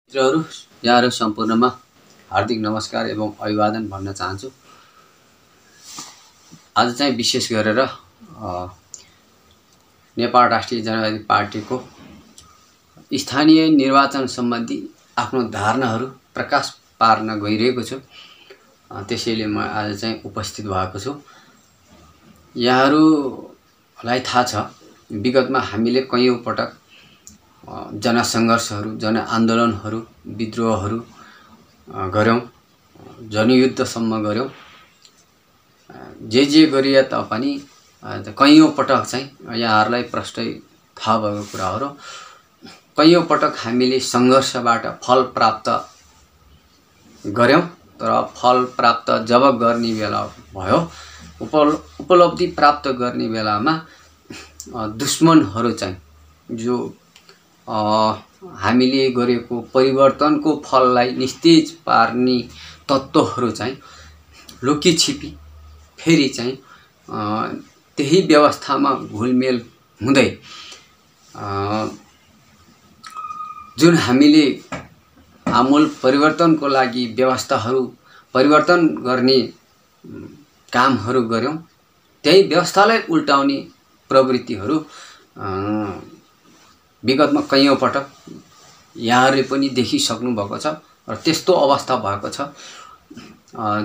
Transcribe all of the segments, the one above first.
मित्रहरू यहाँहरू सम्पूर्णमा हार्दिक नमस्कार एवं अभिवादन भन्न चाहन्छु। आज चाहिँ विशेष गरेर नेपाल राष्ट्रिय जनवादी पार्टीको स्थानीय निर्वाचन सम्बन्धी आफ्नो धारणाहरू प्रकाश पार्न गइरहेको छु। त्यसैले म आज चाहिँ उपस्थित भएको छु। यहाँहरूलाई थाहा छ, विगतमा हामीले कयौं पटक जनसङ्घर्षहरू, जनआन्दोलनहरू, विद्रोहहरू गर्यौं, जनयुद्धसम्म गर्यौं। जे गरिए तापनि कयौं पटक चाहिँ यहाँहरूलाई प्रष्टै थाहा भएको कुरा हो। कयौं पटक हामीले सङ्घर्षबाट फल प्राप्त गर्यौं, तर फल प्राप्त जब गर्ने बेला भयो, उपलब्धि प्राप्त गर्ने बेलामा दुश्मनहरू चाहिँ जो हामीले गरेको परिवर्तनको फललाई निस्तेज पार्ने तत्त्वहरू चाहिँ लुकीछिपी फेरि चाहिँ त्यही व्यवस्थामा घुलमेल हुँदै जुन हामीले आमूल परिवर्तनको लागि व्यवस्थाहरू परिवर्तन गर्ने कामहरू गर्यौं, त्यही व्यवस्थालाई उल्टाउने प्रवृत्तिहरू विगतमा कयौं पटक यहाँहरूले पनि देखिसक्नु भएको छ र त्यस्तो अवस्था भएको छ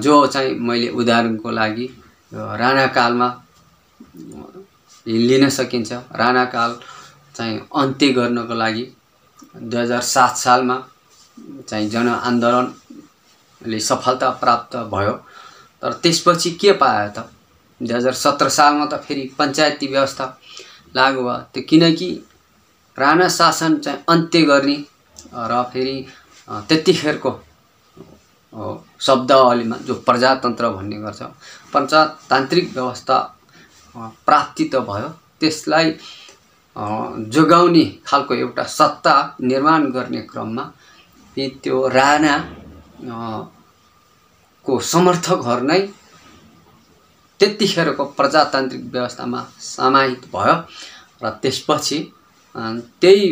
जो चाहिँ मैले उदाहरणको लागि राणाकालमा लिन सकिन्छ। राणाकाल चाहिँ अन्त्य गर्नको लागि 2007 सालमा चाहिँ जनआन्दोलनले सफलता प्राप्त भयो, तर त्यसपछि के पायो त 2017 सालमा त फेरि पञ्चायती व्यवस्था लागू भयो। त्यो किनकि राणा शासन चाहिँ अन्त्य गर्ने र फेरि त्यतिखेरको शब्दावलीमा जो प्रजातन्त्र भन्ने गर्छ, प्रजातान्त्रिक व्यवस्था प्राप्ति त भयो, त्यसलाई जोगाउने खालको एउटा सत्ता निर्माण गर्ने क्रममा त्यो राणा को समर्थकहरू नै त्यतिखेरको प्रजातान्त्रिक व्यवस्थामा समाहित भयो र त्यसपछि त्यही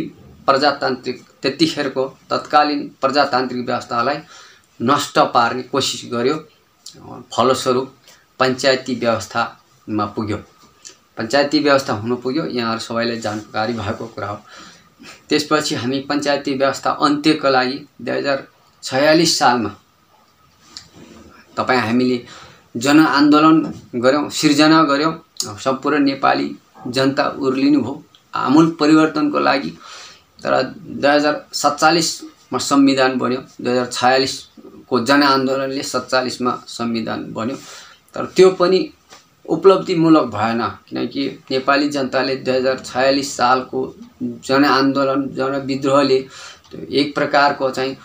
प्रजातान्त्रिक त्यतिखेरको तत्कालीन प्रजातान्त्रिक व्यवस्थालाई नष्ट पार्ने कोसिस गर्यो। फलस्वरूप पञ्चायती व्यवस्थामा पुग्यो। पञ्चायती व्यवस्था हुनु पुग्यो, यहाँहरू सबैलाई जानकारी भएको कुरा हो। त्यसपछि हामी पञ्चायती व्यवस्था अन्त्यको लागि 2046 सालमा हामीले जनआन्दोलन गर्यौं, सिर्जना गर्यौं। सम्पूर्ण नेपाली जनता उर्लिनु भयो आमूल परिवर्तनको लागि। तर 2047 मा संविधान बन्यो। 2046 को जनआन्दोलनले 47 मा संविधान बन्यो, तर त्यो पनि उपलब्धिमूलक भएन, किनकि नेपाली जनताले 2046 सालको जनआन्दोलन, जनविद्रोहले एक प्रकारको चाहिँ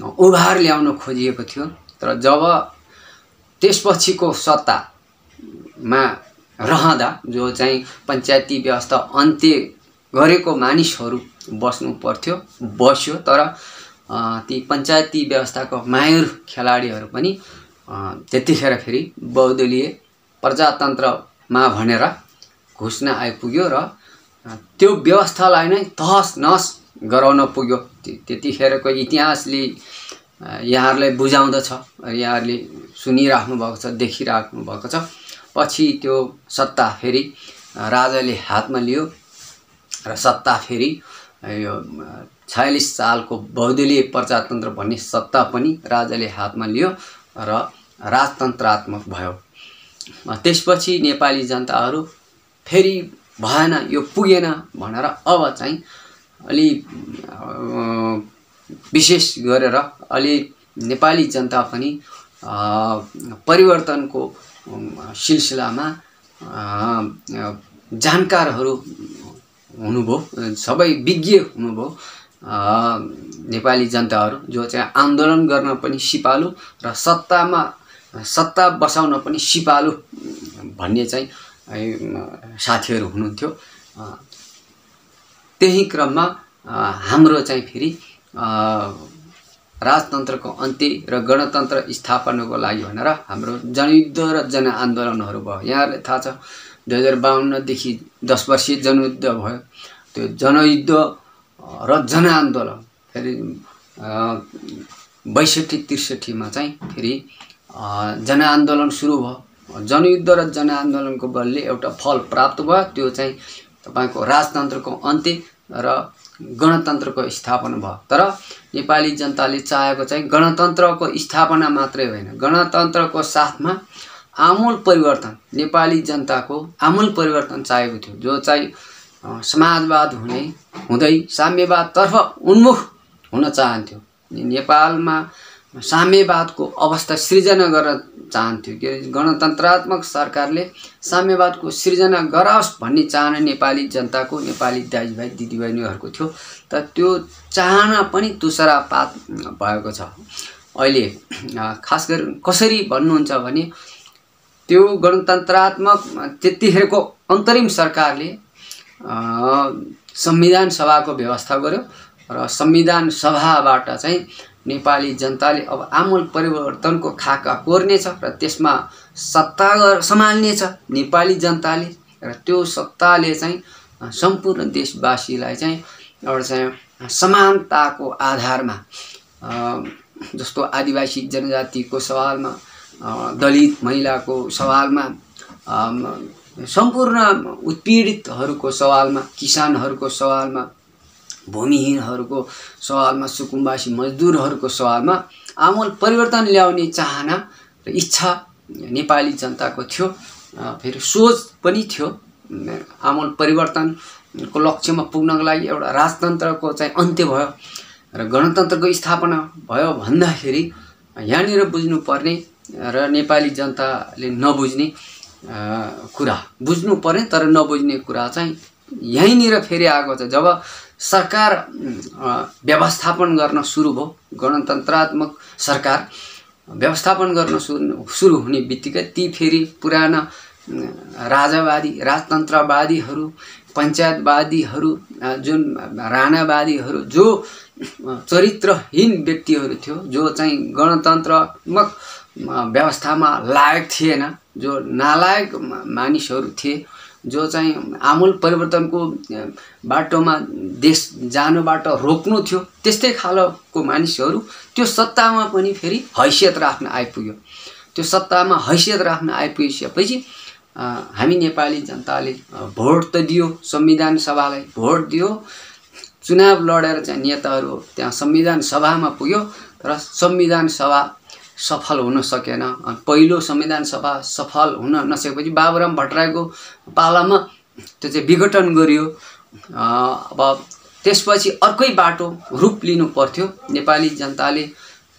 उभार ल्याउन खोजिएको थियो। तर जब त्यसपछिको सत्तामा रहँदा जो चाहिँ पञ्चायती व्यवस्था अन्त्य गरेको मानिसहरू बस्नु पर्थ्यो, बस्यो, तर ती पञ्चायती व्यवस्थाको माहिर खेलाडीहरू पनि त्यतिखेर फेरि बहुदलीय प्रजातन्त्रमा भनेर घोषणा आइपुग्यो र त्यो व्यवस्थालाई नै तहस नहस गराउन पुग्यो। त्यतिखेरको इतिहासले यहाँहरूलाई बुझाउँदछ, यहाँहरूले सुनिराख्नु भएको छ, देखिराख्नु भएको छ। पछि त्यो सत्ता फेरि राजाले हातमा लियो र सत्ता फेरि यो 46 सालको बहुदलीय प्रजातन्त्र भन्ने सत्ता पनि राजाले हातमा लियो र राजतन्त्रात्मक भयो। त्यसपछि नेपाली जनताहरू फेरि भएन, यो पुगेन भनेर अब चाहिँ अलि विशेष गरेर अलि नेपाली जनता पनि परिवर्तनको सिलसिलामा जानकारहरू हुनुभयो, सबै विज्ञ हुनुभयो। नेपाली जनताहरू जो चाहिँ आन्दोलन गर्न पनि सिपालु र सत्ता बसाउन पनि सिपालु भन्ने चाहिँ साथीहरू हुनुहुन्थ्यो। त्यही क्रममा हाम्रो चाहिँ फेरि राजतन्त्रको अन्त्य र गणतन्त्र स्थापनाको लागि भनेर हाम्रो जनयुद्ध र जनआन्दोलनहरू भयो। यहाँहरूलाई थाहा छ, 2052 देखि 10 वर्षीय जनयुद्ध भयो। त्यो जनयुद्ध र जनआन्दोलन फेरि 62-63 मा चाहिँ फेरि जनआन्दोलन सुरु भयो। जनयुद्ध र जनआन्दोलनको बलले एउटा फल प्राप्त भयो, त्यो चाहिँ तपाईको राजतन्त्रको अन्त्य र गणतन्त्रको स्थापना भयो। तर नेपाली जनताले चाहेको चाहिँ गणतन्त्रको स्थापना मात्रै होइन, गणतन्त्रको साथमा आमूल परिवर्तन, नेपाली जनताको आमूल परिवर्तन चाहेको थियो, जो चाहिँ समाजवाद हुँदै साम्यवादतर्फ उन्मुख हुन चाहन्थ्यो। नेपालमा साम्यवादको अवस्था सृजना गर्न चाहन्थ्यो कि गणतन्त्रात्मक सरकारले साम्यवादको सृजना गरोस् भन्ने चाहना नेपाली जनताको, नेपाली दाजुभाइ दिदीबहिनीहरूको थियो। तर त्यो चाहना पनि तुषारपात भएको छ। अहिले खास गरी कसरी भन्नुहुन्छ भने त्यो गणतन्त्रात्मक त्यतिखेरको अन्तरिम सरकारले संविधान सभाको व्यवस्था गर्यो र संविधान सभाबाट चाहिँ नेपाली जनताले अब आमूल परिवर्तनको खाका कोर्नेछ र त्यसमा सत्ता सम्हाल्नेछ नेपाली जनताले। र त्यो सत्ताले चाहिँ सम्पूर्ण देशवासीलाई चाहिँ एउटा चाहिँ समानताको आधारमा, जस्तो आदिवासी जनजातिको सवालमा, दलित महिलाको सवालमा, सम्पूर्ण उत्पीडितहरूको सवालमा, किसानहरूको सवालमा, भूमिहीनहरूको सवालमा, सुकुम्बासी मजदुरहरूको सवालमा आमूल परिवर्तन ल्याउने चाहना र इच्छा नेपाली जनताको थियो। फेरि सोच पनि थियो। आमूल परिवर्तनको लक्ष्यमा पुग्नको लागि एउटा राजतन्त्रको चाहिँ अन्त्य भयो र गणतन्त्रको स्थापना भयो भन्दाखेरि यहाँनिर बुझ्नुपर्ने र नेपाली जनताले नबुझ्ने कुरा, बुझ्नुपर्ने तर नबुझ्ने कुरा चाहिँ यहीँनिर फेरि आएको छ। जब सरकार व्यवस्थापन गर्न सुरु भयो, गणतन्त्रात्मक सरकार व्यवस्थापन गर्न सुरु हुने बित्तिकै ती फेरि पुराना राजावादी, राजतन्त्रवादीहरू, पञ्चायतवादीहरू, जुन राणावादीहरू, जो चरित्रहीन व्यक्तिहरू थियो, जो चाहिँ गणतन्त्रात्मक व्यवस्थामा लायक थिएन, जो नालायक मानिसहरू थिए, जो चाहिँ आमूल परिवर्तनको बाटोमा देश जानुबाट रोक्नु थियो, त्यस्तै खालको मानिसहरू त्यो सत्तामा पनि फेरि हैसियत राख्न आइपुग्यो। त्यो सत्तामा हैसियत राख्न आइपुगेपछि हामी नेपाली जनताले भोट त दियो, संविधान सभालाई भोट दियो, चुनाव लडेर चाहिँ नेताहरू त्यहाँ संविधान सभामा पुग्यो, तर संविधान सभा सफल हुन सकेन। पहिलो संविधान सभा सफल हुन नसकेपछि बाबुराम भट्टराईको पालामा त्यो चाहिँ विघटन गरियो। अब त्यसपछि अर्कै बाटो रूप लिनु पर्थ्यो। नेपाली जनताले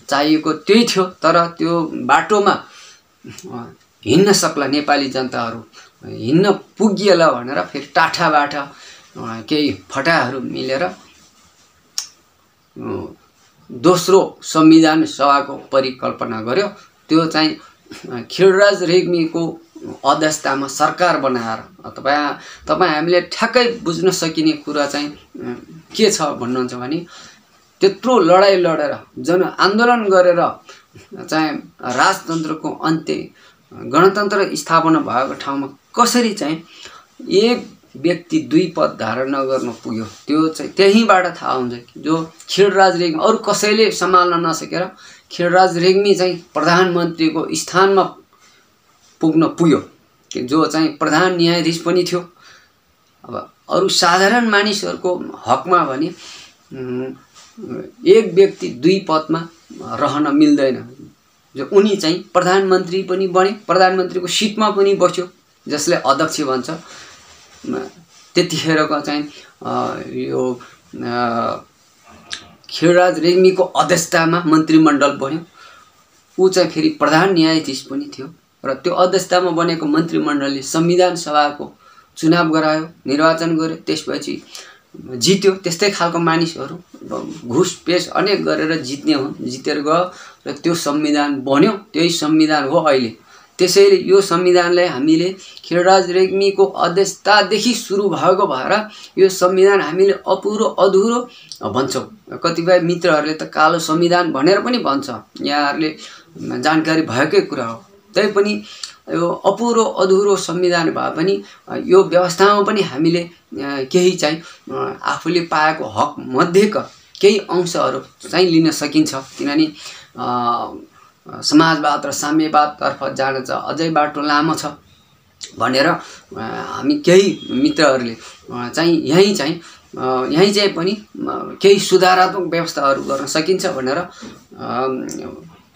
चाहिएको त्यही थियो, तर त्यो बाटोमा हिँड्न सक्ला नेपाली जनताहरू, हिँड्न पुगिएला भनेर फेरि टाठाबाट केही फटाहरू मिलेर दोस्रो संविधान सभाको परिकल्पना गर्यो। त्यो चाहिँ खिलराज रेग्मीको अध्यक्षतामा सरकार बनाएर, तपाईँ हामीले ठ्याक्कै बुझ्न सकिने कुरा चाहिँ के छ भन्नुहुन्छ भने त्यत्रो लडाई लडेर जनआन्दोलन गरेर चाहिँ राजतन्त्रको अन्त्य, गणतन्त्र स्थापना भएको ठाउँमा कसरी चाहिँ एक व्यक्ति दुई पद धारण नगर्न पुग्यो, त्यो चाहिँ त्यहीँबाट थाहा हुन्छ कि जो खिलराज रेग्मी, अरू कसैले सम्हाल्न नसकेर खिलराज रेग्मी चाहिँ प्रधानमन्त्रीको स्थानमा पुग्न पुग्यो, जो चाहिँ प्रधान न्यायाधीश पनि थियो। अब अरू साधारण मानिसहरूको हकमा भने एक व्यक्ति दुई पदमा रहन मिल्दैन, जो उनी चाहिँ प्रधानमन्त्री पनि बने, प्रधानमन्त्रीको सिटमा पनि बस्यो, जसले अध्यक्ष भन्छ। त्यतिखेरको चाहिँ यो खिलराज रेग्मीको अध्यक्षतामा मन्त्रीमण्डल बन्यो। ऊ चाहिँ फेरि प्रधान न्यायाधीश पनि थियो र त्यो अध्यक्षतामा बनेको मन्त्रीमण्डलले संविधान सभाको चुनाव गरायो, निर्वाचन गर्यो, त्यसपछि जित्यो। त्यस्तै खालको मानिसहरू घुस पेस अनेक गरेर जितेर गयो र त्यो संविधान बन्यो। त्यही संविधान हो अहिले। त्यसैले यो संविधानलाई हामीले खिलराज रेग्मीको अध्यक्षतादेखि सुरु भएको भएर यो संविधान हामीले अपुरो अधुरो भन्छौँ। कतिपय मित्रहरूले त कालो संविधान भनेर पनि भन्छ, यहाँहरूले जानकारी भएकै कुरा हो। तैपनि यो अपुरो अधुरो संविधान भए पनि यो व्यवस्थामा पनि हामीले केही चाहिँ आफूले पाएको हक मध्येका केही अंशहरू चाहिँ लिन सकिन्छ, किनभने समाजवाद र साम्यवादतर्फ जान चाहिँ अझै बाटो लामो छ भनेर हामी केही मित्रहरूले चाहिँ यहीँ चाहिँ पनि केही सुधारात्मक व्यवस्थाहरू गर्न सकिन्छ भनेर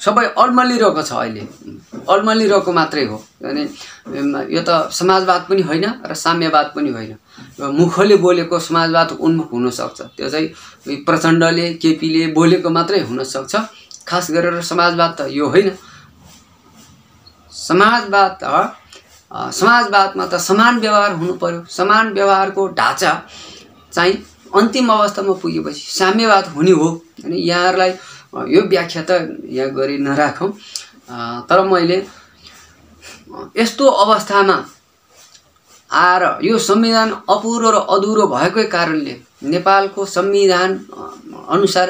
सबै अल्मलिरहेको छ। अहिले अल्मलिरहेको मात्रै हो, अनि यो त समाजवाद पनि होइन र साम्यवाद पनि होइन। मुखले बोलेको समाजवाद उन्मुख हुनसक्छ, त्यो चाहिँ प्रचण्डले केपीले बोलेको मात्रै हुनसक्छ। खास गरेर समाजवाद त यो होइन। समाजवादमा त समान व्यवहार हुनु पर्यो। समान व्यवहारको ढाँचा चाहिँ अन्तिम अवस्थामा पुगेपछि साम्यवाद हुने हो। अनि यहाँहरूलाई यो व्याख्या त यहाँ गरी नराखौँ, तर मैले यस्तो अवस्थामा आएर यो संविधान अपुरो र अधुरो भएकै कारणले नेपालको संविधान अनुसार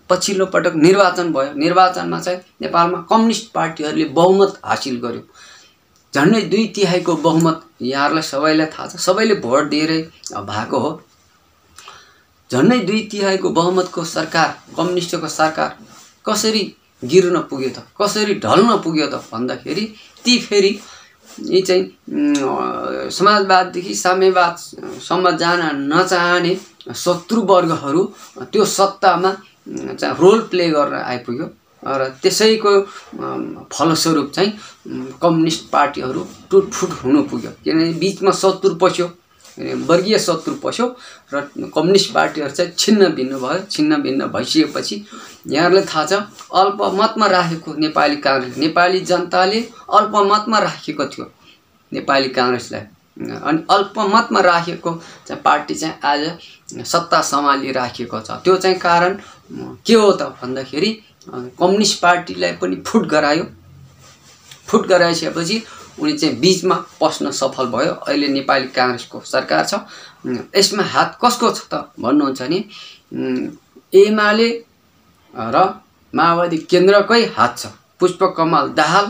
पछिल्लो पटक निर्वाचन भयो। निर्वाचनमा चाहिँ नेपालमा कम्युनिस्ट पार्टीहरूले बहुमत हासिल गर्यो, झन्डै 2/3 बहुमत। यहाँहरूलाई सबैलाई थाहा छ, सबैले भोट दिएर भएको हो। झन्डै 2/3 बहुमतको सरकार, कम्युनिस्टको सरकार कसरी गिर्न पुग्यो त, कसरी ढल्न पुग्यो त भन्दाखेरि ती फेरि यी चाहिँ समाजवाददेखि साम्यवादसम्म जान नचाहने शत्रु वर्गहरू त्यो सत्तामा चाहिँ रोल प्ले गर्न आइपुग्यो र त्यसैको फलस्वरूप चाहिँ कम्युनिस्ट पार्टीहरू टुटफुट हुनु पुग्यो। किनभने बिचमा शत्रु पस्यो, वर्गीय शत्रु पस्यो र कम्युनिस्ट पार्टीहरू चाहिँ छिन्न भिन्न भयो। छिन्न भिन्न भइसकेपछि यहाँहरूलाई थाहा छ, अल्पमतमा राखेको नेपाली काङ्ग्रेस, नेपाली जनताले अल्पमतमा राखेको थियो नेपाली काङ्ग्रेसलाई, अनि अल्पमतमा राखेको चाहिँ पार्टी चाहिँ आज सत्ता सम्हालिराखेको छ। त्यो चाहिँ कारण के हो त भन्दाखेरि कम्युनिस्ट पार्टीलाई पनि फुट गरायो। फुट गराइसकेपछि उनी चाहिँ बीचमा पस्न सफल भयो। अहिले नेपाली काङ्ग्रेसको सरकार छ। यसमा हात कसको छ त भन्नुहुन्छ भने एमाले र माओवादी केन्द्रकै हात छ। पुष्पकमल दाहाल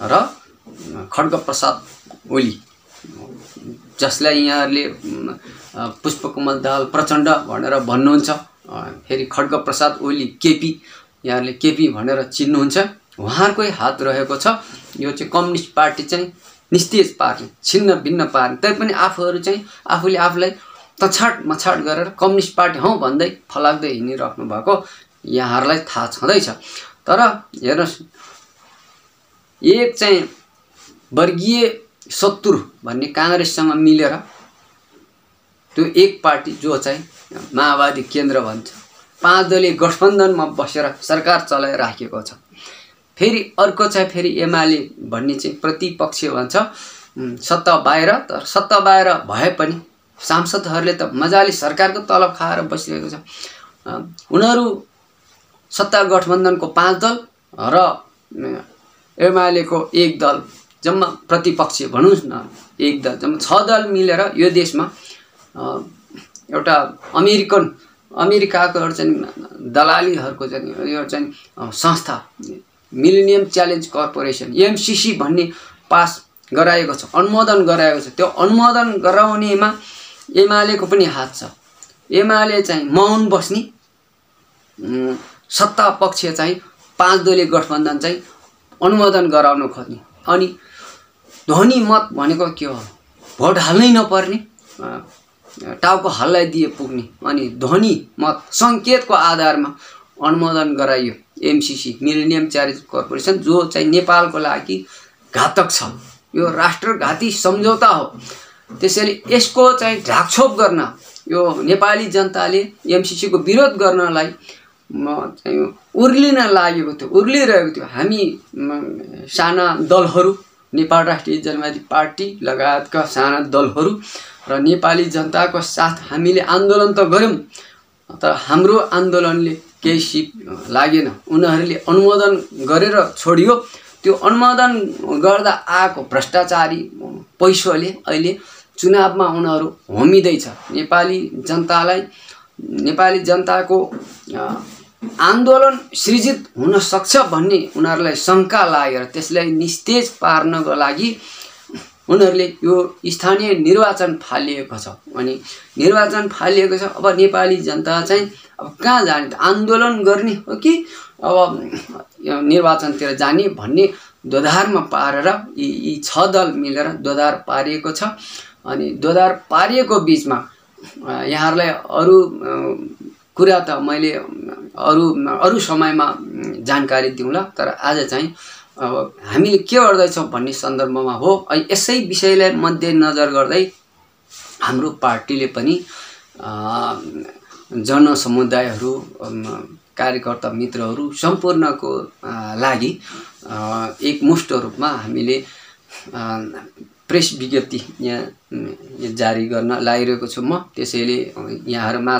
र खड्गप्रसाद ओली, जसलाई यहाँहरूले पुष्पकमल दाहाल प्रचण्ड भनेर भन्नुहुन्छ, फेरि खड्गप्रसाद ओली केपी, यहाँहरूले केपी भनेर चिन्नुहुन्छ, उहाँहरूकै हात रहेको छ। यो चाहिँ कम्युनिस्ट पार्टी चाहिँ निस्तेज पार्ने, छिन्न भिन्न पार्ने, तैपनि आफूहरू चाहिँ आफूले आफूलाई तछाड मछाड गरेर कम्युनिस्ट पार्टी हौँ भन्दै फलाक्दै हिँडिराख्नु भएको यहाँहरूलाई थाहा छँदैछ। तर हेर्नुहोस्, एक चाहिँ वर्गीय शत्रु भन्ने काङ्ग्रेससँग मिलेर त्यो एक पार्टी जो चाहिँ माओवादी केन्द्र भन्छ, 5 दलीय गठबन्धनमा बसेर सरकार चलाइराखेको छ। फेरि अर्को चाहिँ फेरि एमाले भन्ने चाहिँ प्रतिपक्ष भन्छ, सत्ता बाहिर, तर सत्ता बाहिर भए पनि सांसदहरूले त मजाले सरकारको तलब खाएर बसिरहेको छ। उनीहरू सत्ता गठबन्धनको 5 दल र एमालेको 1 दल, जम्मा प्रतिपक्ष भनौँ न 1 दल, जम्मा 6 दल मिलेर यो देशमा एउटा अमेरिकाको एउटा चाहिँ दलालीहरूको चाहिँ यो चाहिँ संस्था मिलेनियम च्यालेन्ज कर्पोरेसन MCC भन्ने पास गराएको छ, अनुमोदन गराएको छ। त्यो अनुमोदन गराउनेमा एमालेको पनि हात छ। एमाले चाहिँ मौन बस्ने, सत्ता पक्ष चाहिँ 5 दलीय गठबन्धन चाहिँ अनुमोदन गराउन खोज्ने। अनि ध्वनि मत भनेको के हो? भोट हाल्नै नपर्ने, टाउको हल्लाइदिए पुग्ने। अनि ध्वनि मत सङ्केतको आधारमा अनुमोदन गराइयो MCC मिलेनियम च्यालेन्ज कर्पोरेसन, जो चाहिँ नेपालको लागि घातक छ। यो राष्ट्रघाती सम्झौता हो। त्यसैले यसको चाहिँ ढाकछोप गर्न यो नेपाली जनताले MCC को विरोध गर्नलाई चाहिँ उर्लिन लागेको थियो, उर्लिरहेको थियो। हामी साना दलहरू, नेपाल राष्ट्रिय जनवादी पार्टी लगायतका साना दलहरू र नेपाली जनताको साथ हामीले आन्दोलन त गर्यौं, तर हाम्रो आन्दोलनले केही सिप लागेन। उनीहरूले अनुमोदन गरेर छोडियो। त्यो अनुमोदन गर्दा आएको भ्रष्टाचारी पैसोले अहिले चुनावमा उनीहरू होमिँदैछ। नेपाली जनतालाई, नेपाली जनताको आन्दोलन सृजित हुन सक्छ भन्ने उनीहरूलाई शंका लागेर त्यसलाई निस्तेज पार्नको लागि उनीहरूले यो स्थानीय निर्वाचन फालिएको छ। अनि निर्वाचन फालिएको छ, अब नेपाली जनता चाहिँ अब कहाँ जाने, आन्दोलन गर्ने हो कि अब निर्वाचनतिर जाने भन्ने दोधारमा पारेर यी 6 दल मिलेर दोधार पारिएको छ। अनि दोधार पारिएको बीचमा यहाँहरूलाई अरू कुरा त मैले अरू समयमा जानकारी दिउँला, तर आज चाहिँ अब हामीले के गर्दैछौँ भन्ने सन्दर्भमा हो। यसै विषयलाई मध्यनजर गर्दै हाम्रो पार्टीले पनि जनसमुदायहरू, कार्यकर्ता मित्रहरू सम्पूर्णको लागि एकमुष्ट रूपमा हामीले प्रेस विज्ञप्ति यहाँ जारी गर्न लागिरहेको छु। म त्यसैले यहाँहरूमा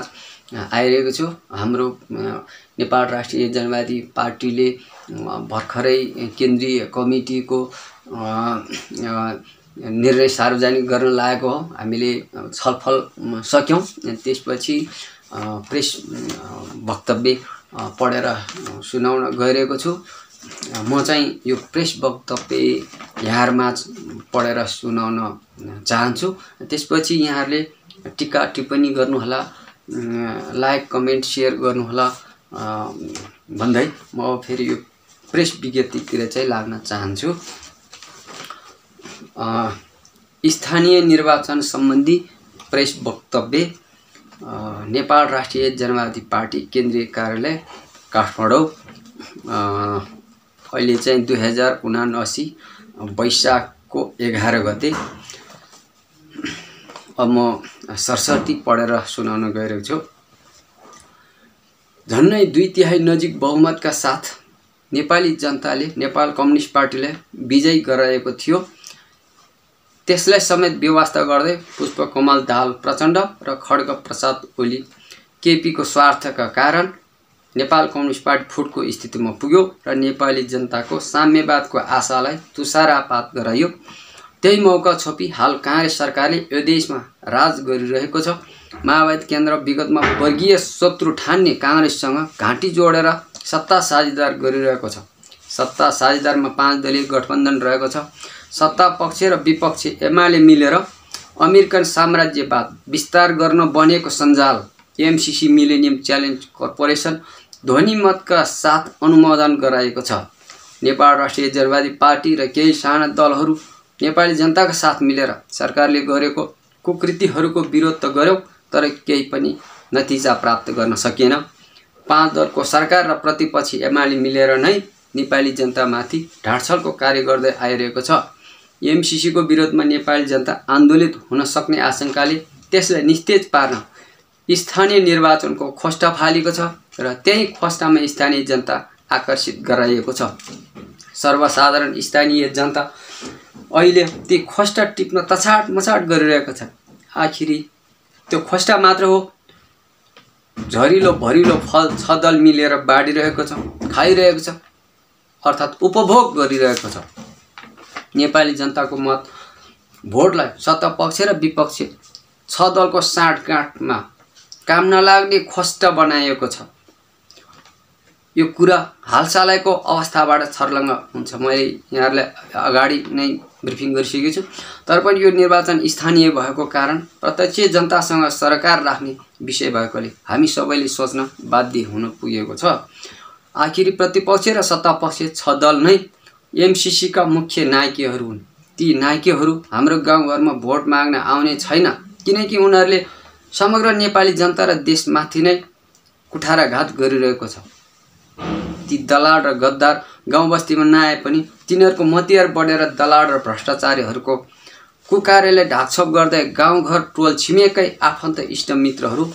आइरहेको छु। हाम्रो नेपाल राष्ट्रिय जनवादी पार्टीले भर्खरै केन्द्रीय कमिटीको निर्णय सार्वजनिक गर्न लागेको हो। हामीले छलफल सक्यौं। त्यसपछि प्रेस वक्तव्य पढेर सुनाउन गइरहेको छु। म चाहिँ यो प्रेस वक्तव्य यहाँहरूमा पढेर सुनाउन चाहन्छु। त्यसपछि यहाँहरूले टिका टिप्पणी गर्नुहोला, लाइक कमेन्ट सेयर गर्नुहोला भन्दै म फेरि यो प्रेस विज्ञप्तितिर चाहिँ लाग्न चाहन्छु। स्थानीय निर्वाचन सम्बन्धी प्रेस वक्तव्य, नेपाल राष्ट्रिय जनवादी पार्टी केन्द्रीय कार्यालय काठमाडौँ, अहिले चाहिँ 2079 वैशाखको 11 गते। अब म सरस्वती पढेर सुनाउन गइरहेको छु। झन्नै 2/3 नजिक बहुमतका साथ नेपाली जनताले नेपाल कम्युनिस्ट पार्टीलाई विजयी गराएको थियो। त्यसलाई समेत व्यवस्था गर्दै पुष्पकमल दाहाल प्रचण्ड र खड्ग प्रसाद ओली केपीको स्वार्थका कारण नेपाल कम्युनिस्ट पार्टी फुटको स्थितिमा पुग्यो र नेपाली जनताको साम्यवादको आशालाई तुषारापात गरायो। त्यही मौका छोपी हाल कांग्रेस सरकारले यो देशमा राज गरिरहेको छ। माओवादी केन्द्र विगतमा वर्गीय शत्रु ठान्ने कांग्रेससँग घाँटी जोडेर सत्ता साझेदार गरिरहेको छ। सत्ता साझेदारमा 5 दलीय गठबन्धन रहेको छ। सत्ता पक्ष र विपक्ष एमाले मिलेर अमेरिकन साम्राज्यवाद विस्तार गर्न बनेको सञ्जाल एमसीसी मिलेनियम च्यालेन्ज कर्पोरेसन ध्वनि मतका साथ अनुमोदन गराएको छ। नेपाल राष्ट्रिय जनवादी पार्टी र केही साना दलहरू नेपाली जनताका साथ मिलेर सरकारले गरेको कुकृतिहरूको विरोध त गर्यो, तर केही पनि नतिजा प्राप्त गर्न सकिएन। 5 दलको सरकार र प्रतिपक्षी एमाले मिलेर नै नेपाली जनतामाथि ढाडछलको कार्य गर्दै आइरहेको छ। एमसीसी को विरोधमा नेपाली जनता आन्दोलित हुन सक्ने आशंकाले त्यसलाई निस्तेज पार्न स्थानीय निर्वाचनको खोस्टा फालेको छ र त्यही खोस्टामा स्थानीय जनता आकर्षित गराइएको छ। सर्वसाधारण स्थानीय जनता अहिले ती खोस्टा टिप्न तछाट मछाट गरिरहेको छ। आखिरी त्यो खोस्टा मात्र हो, झरिलो भरिलो फल 6 दल मिलेर बाँडिरहेको छ, खाइरहेको छ, अर्थात् उपभोग गरिरहेको छ। नेपाली जनताको मत भोटलाई सत्ता पक्ष र विपक्ष 6 दलको साँठगाँठमा काम नलाग्ने खोस्टा बनाएको छ। यो कुरा हालसालैको अवस्थाबाट छर्लङ्ग हुन्छ। मैले यहाँहरूलाई अगाडि नै ब्रिफिङ गरिसकेको छु। तर पनि यो निर्वाचन स्थानीय भएको कारण प्रत्यक्ष जनतासँग सरकार राख्ने विषय भएकोले हामी सबैले सोच्न बाध्य हुन पुगेको छ। आखिरी प्रतिपक्ष र सत्तापक्ष 6 दल नै एमसीसी का मुख्य नायकहरू हुन्। ती नायकहरू हाम्रो गाउँघरमा भोट माग्न आउने छैन, किनकि उनीहरूले समग्र नेपाली जनता र देशमाथि नै कुठाराघात गरिरहेको छ। ती दलाल र गद्दार गाउँ बस्तीमा नआए पनि तिनीहरूको मतियार बढेर दलाल र भ्रष्टाचारीहरूको कुकार्यले ढाकछोप गर्दै गाउँघर टोल छिमेकै आफन्त इष्टमित्रहरू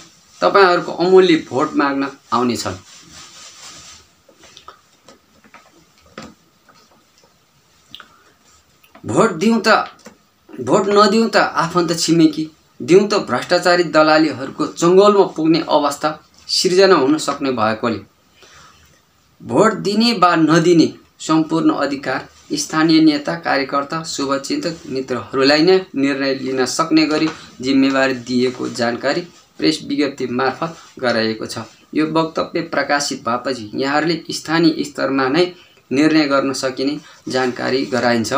तपाईहरूको अमूल्य भोट माग्न आउने छन्। भोट नदिउँ त आफन्त छिमेकी, दिउँ त भ्रष्टाचारी दलालीहरूको चङ्गोलमा पुग्ने अवस्था सिर्जना हुन सक्ने भएकोले भोट दिने वा नदिने सम्पूर्ण अधिकार स्थानीय नेता, कार्यकर्ता, शुभचिन्तक मित्रहरूलाई नै निर्णय लिन सक्ने गरी जिम्मेवारी दिएको जानकारी प्रेस विज्ञप्ति मार्फत गराइएको छ। यो वक्तव्य प्रकाशित भएपछि यहाँहरूले स्थानीय स्तरमा नै निर्णय गर्न सकिने जानकारी गराइन्छ।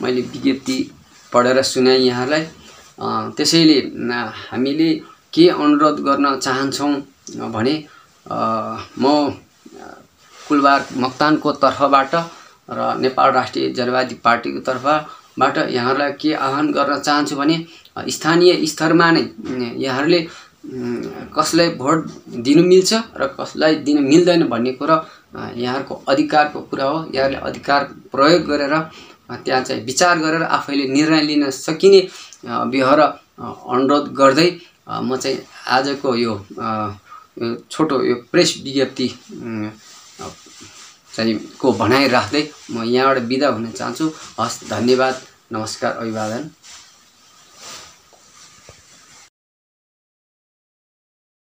मैले विज्ञप्ति पढेर सुनाएँ यहाँलाई। त्यसैले हामीले के अनुरोध गर्न चाहन्छौँ भने म कुलबार मक्तानको तर्फबाट र नेपाल राष्ट्रिय जनवादी पार्टीको तर्फबाट यहाँहरूलाई के आह्वान गर्न चाहन्छु भने स्थानीय स्तरमा नै यहाँहरूले कसलाई भोट दिनु मिल्छ र कसलाई दिनु मिल्दैन भन्ने कुरा यहाँहरूको अधिकारको कुरा हो। यहाँले अधिकार प्रयोग गरेर त्यहाँ चाहिँ विचार गरेर आफैले निर्णय लिन सकिने व्यवहार अनुरोध गर्दै म चाहिँ आजको यो छोटो यो प्रेस विज्ञप्ति चाहिँ को भनाइ राख्दै म यहाँबाट बिदा हुन चाहन्छु। हस्, धन्यवाद, नमस्कार, अभिवादन।